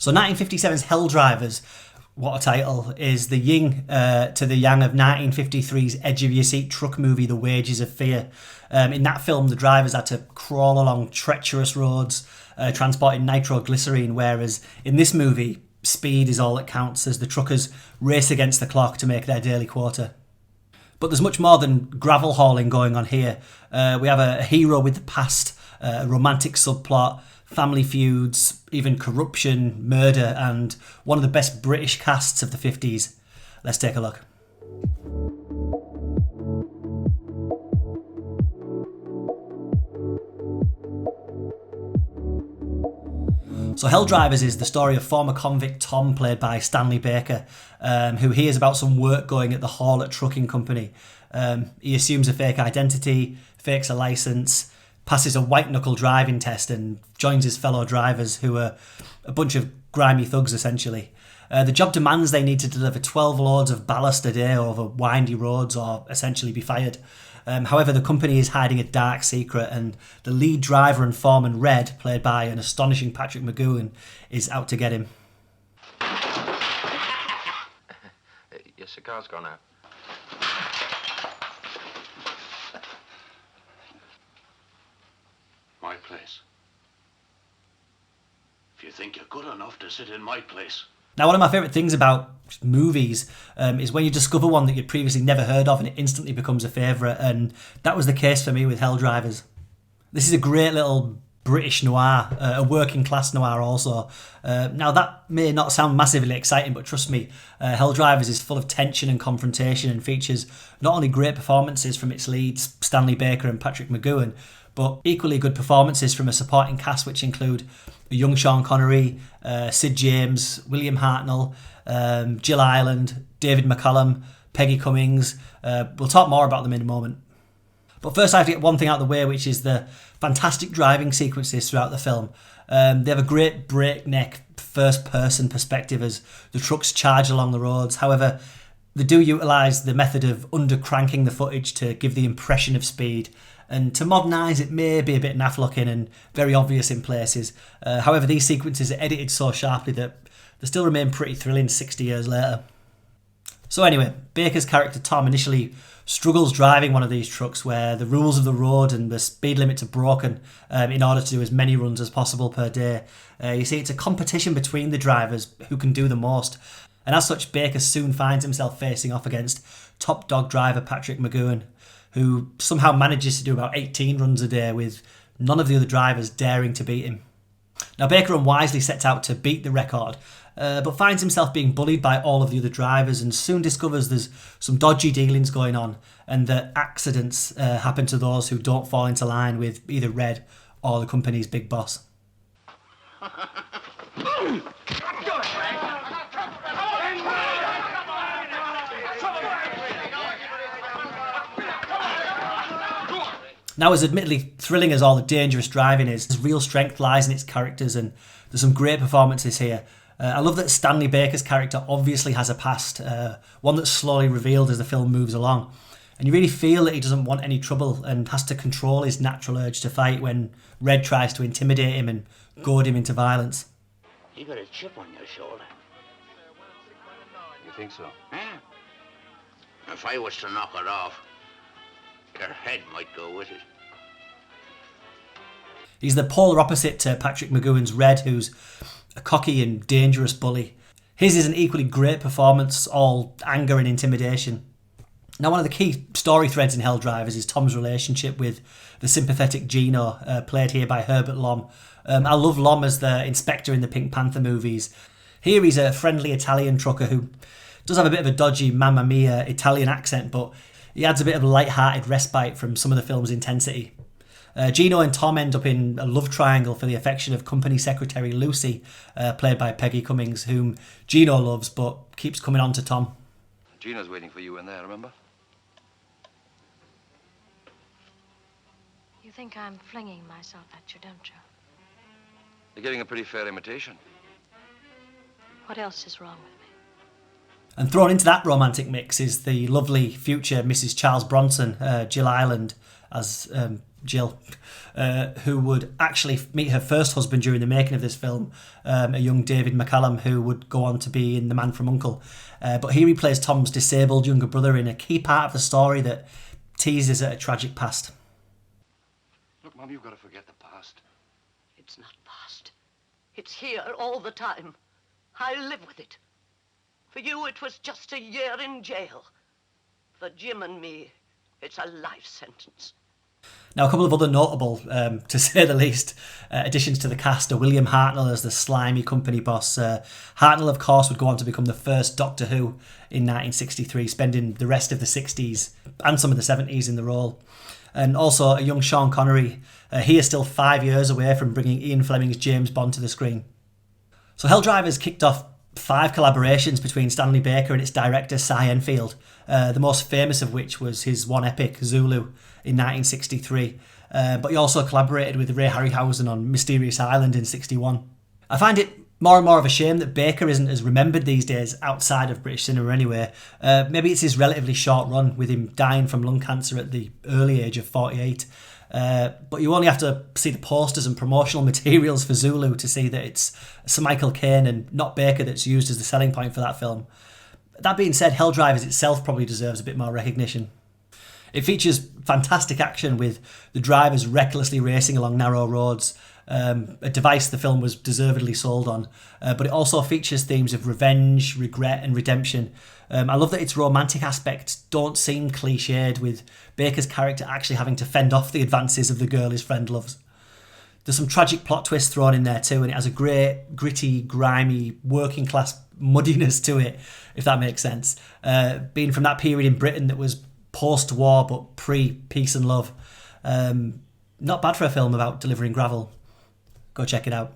So 1957's Hell Drivers, what a title, is the yin to the yang of 1953's edge-of-your-seat truck movie The Wages of Fear. In that film, the drivers had to crawl along treacherous roads, transporting nitroglycerine, whereas in this movie, speed is all that counts as the truckers race against the clock to make their daily quota. But there's much more than gravel hauling going on here. We have a hero with the past, a romantic subplot, family feuds, even corruption, murder, and one of the best British casts of the 50s. Let's take a look. So Hell Drivers is the story of former convict Tom, played by Stanley Baker, who hears about some work going at the Hawlett Trucking company. He assumes a fake identity, fakes a licence, passes a white-knuckle driving test and joins his fellow drivers, who are a bunch of grimy thugs, essentially. The job demands they need to deliver 12 loads of ballast a day over windy roads or essentially be fired. However, the company is hiding a dark secret, and the lead driver and foreman, Red, played by an astonishing Patrick McGoohan, is out to get him. Your cigar's gone out. My place. If you think you're good enough to sit in my place. Now, one of my favourite things about movies is when you discover one that you'd previously never heard of and it instantly becomes a favourite, and that was the case for me with Hell Drivers. This is a great little British noir, a working class noir also. Now, that may not sound massively exciting, but trust me, Hell Drivers is full of tension and confrontation and features not only great performances from its leads, Stanley Baker and Patrick McGoohan, but equally good performances from a supporting cast which include young Sean Connery, Sid James, William Hartnell, Jill Ireland, David McCallum, Peggy Cummings. We'll talk more about them in a moment. But first I have to get one thing out of the way, which is the fantastic driving sequences throughout the film. They have a great breakneck first-person perspective as the trucks charge along the roads. However, they do utilise the method of under-cranking the footage to give the impression of speed. And to modernise, it may be a bit naff-looking and very obvious in places. However, these sequences are edited so sharply that they still remain pretty thrilling 60 years later. So anyway, Baker's character Tom initially struggles driving one of these trucks where the rules of the road and the speed limits are broken in order to do as many runs as possible per day. You see, it's a competition between the drivers who can do the most. And as such, Baker soon finds himself facing off against top dog driver Patrick McGoohan, who somehow manages to do about 18 runs a day with none of the other drivers daring to beat him. Now, Baker unwisely sets out to beat the record, but finds himself being bullied by all of the other drivers and soon discovers there's some dodgy dealings going on and that accidents happen to those who don't fall into line with either Red or the company's big boss. Now, as admittedly thrilling as all the dangerous driving is, real strength lies in its characters, and there's some great performances here. I love that Stanley Baker's character obviously has a past, one that's slowly revealed as the film moves along. And you really feel that he doesn't want any trouble and has to control his natural urge to fight when Red tries to intimidate him and goad him into violence. You got a chip on your shoulder. You think so? Yeah. If I was to knock it off, your head might go with it. He's the polar opposite to Patrick McGoohan's Red, who's a cocky and dangerous bully. His is an equally great performance, all anger and intimidation. Now, one of the key story threads in Hell Drivers is Tom's relationship with the sympathetic Gino, played here by Herbert Lom. I love Lom as the inspector in the Pink Panther movies. Here he's a friendly Italian trucker who does have a bit of a dodgy Mamma Mia Italian accent, but he adds a bit of a light-hearted respite from some of the film's intensity. Gino and Tom end up in a love triangle for the affection of company secretary Lucy, played by Peggy Cummings, whom Gino loves but keeps coming on to Tom. Gina's waiting for you in there, remember? You think I'm flinging myself at you, don't you? You're getting a pretty fair imitation. What else is wrong with me? And thrown into that romantic mix is the lovely future Mrs. Charles Bronson, Jill Ireland, as Jill, who would actually meet her first husband during the making of this film, a young David McCallum, who would go on to be in The Man from U.N.C.L.E. But he replays Tom's disabled younger brother in a key part of the story that teases at a tragic past. Look, Mum, you've got to forget the past. It's not past. It's here all the time. I live with it. For you, it was just a year in jail. For Jim and me, it's a life sentence. Now, a couple of other notable, to say the least, additions to the cast are William Hartnell as the slimy company boss. Hartnell, of course, would go on to become the first Doctor Who in 1963, spending the rest of the 60s and some of the 70s in the role. And also a young Sean Connery. He is still 5 years away from bringing Ian Fleming's James Bond to the screen. So Hell Drivers kicked off 5 collaborations between Stanley Baker and its director Cy Enfield, the most famous of which was his one epic, Zulu, in 1963. But he also collaborated with Ray Harryhausen on Mysterious Island in 61. I find it more and more of a shame that Baker isn't as remembered these days outside of British cinema anyway. Maybe it's his relatively short run, with him dying from lung cancer at the early age of 48. But you only have to see the posters and promotional materials for Zulu to see that it's Sir Michael Caine and not Baker that's used as the selling point for that film. That being said, Hell Drivers itself probably deserves a bit more recognition. It features fantastic action with the drivers recklessly racing along narrow roads, a device the film was deservedly sold on, but it also features themes of revenge, regret and redemption. I love that its romantic aspects don't seem cliched, with Baker's character actually having to fend off the advances of the girl his friend loves. There's some tragic plot twists thrown in there too, and it has a great, gritty, grimy, working class muddiness to it, if that makes sense. Being from that period in Britain that was post-war but pre-peace and love. Not bad for a film about delivering gravel. Go check it out.